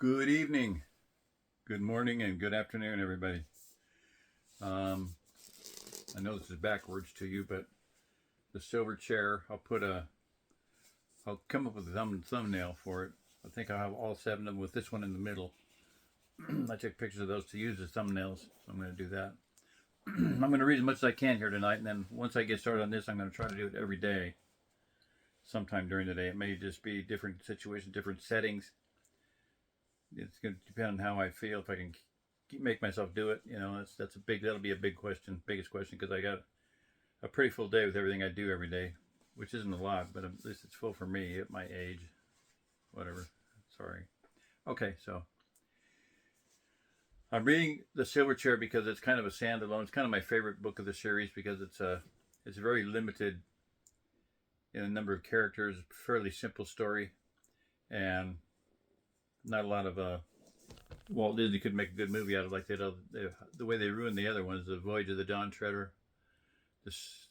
Good evening, good morning, and good afternoon, everybody. I know this is backwards to you, but the silver chair, I'll come up with a thumbnail for it. I think I'll have all seven of them with this one in the middle. I took pictures of those to use as thumbnails, so I'm going to do that. I'm going to read as much as I can here tonight, and then once I get started on this, I'm going to try to do it every day, sometime during the day. It may just be different situations, different settings. It's going to depend on how I feel. If I can make myself do it, that'll be a biggest question, because I got a pretty full day with everything I do every day, which isn't a lot, but at least it's full for me at my age. Whatever. Sorry. Okay, so I'm reading The Silver Chair because it's kind of a standalone. It's kind of my favorite book of the series because it's very limited in a number of characters, fairly simple story, and not a lot of Walt Disney could make a good movie out of, like the way they ruined the other ones, the Voyage of the Dawn Treader, this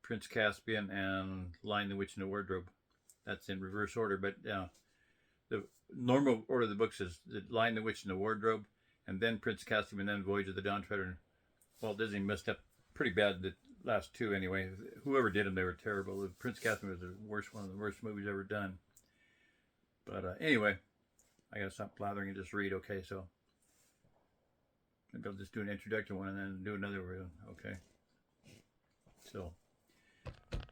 Prince Caspian, and Lion, the Witch, and the Wardrobe. That's in reverse order, but the normal order of the books is the Lion, the Witch, and the Wardrobe, and then Prince Caspian, and then Voyage of the Dawn Treader. Walt Disney messed up pretty bad the last two anyway. Whoever did them, they were terrible. The Prince Caspian was one of the worst movies ever done. But anyway, I gotta stop blathering and just read. Okay, so maybe I'll just do an introductory one and then do another one. Okay. So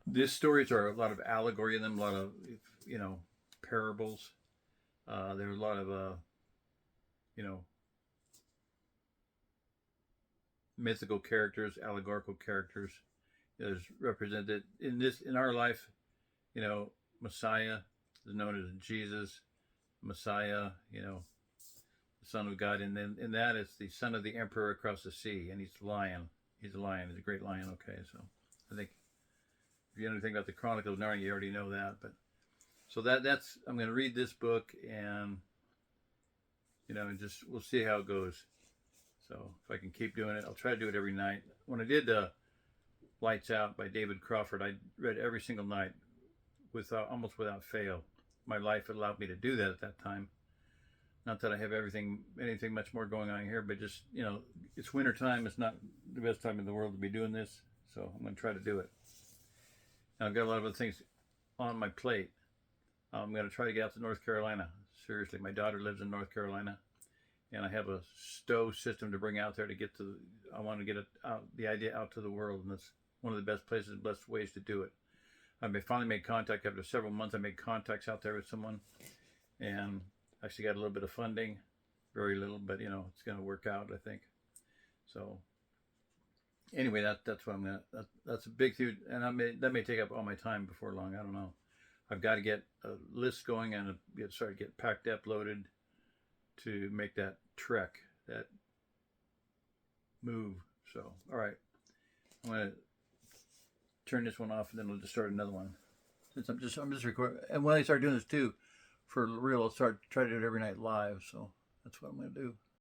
these stories are a lot of allegory in them, a lot of parables. There's a lot of mythical characters, allegorical characters. There's represented in our life. Messiah is known as Jesus. Messiah, the Son of God, and then in that it's the son of the emperor across the sea, and he's a lion. He's a great lion. Okay, so I think if you know anything about the Chronicles of Narnia, you already know that. But so that's I'm going to read this book, and just we'll see how it goes. So if I can keep doing it, I'll try to do it every night. When I did Lights Out by David Crawford, I read every single night almost without fail. My life allowed me to do that at that time. Not that I have anything much more going on here, but just, it's winter time. It's not the best time in the world to be doing this. So I'm going to try to do it. Now, I've got a lot of other things on my plate. I'm going to try to get out to North Carolina. Seriously, my daughter lives in North Carolina, and I have a stow system to bring out there I want to get the idea out to the world, and that's one of the best places, best ways to do it. I finally made contact after several months. I made contacts out there with someone, and actually got a little bit of funding, very little, but it's going to work out, I think. So anyway, that's what that's a big thing, and that may take up all my time before long. I don't know. I've got to get a list going and get packed up, loaded to make that trek, that move. So all right, I'm going to turn this one off, and then we'll just start another one. Since I'm just recording, and when I start doing this too, for real, I'll try to do it every night live. So that's what I'm going to do.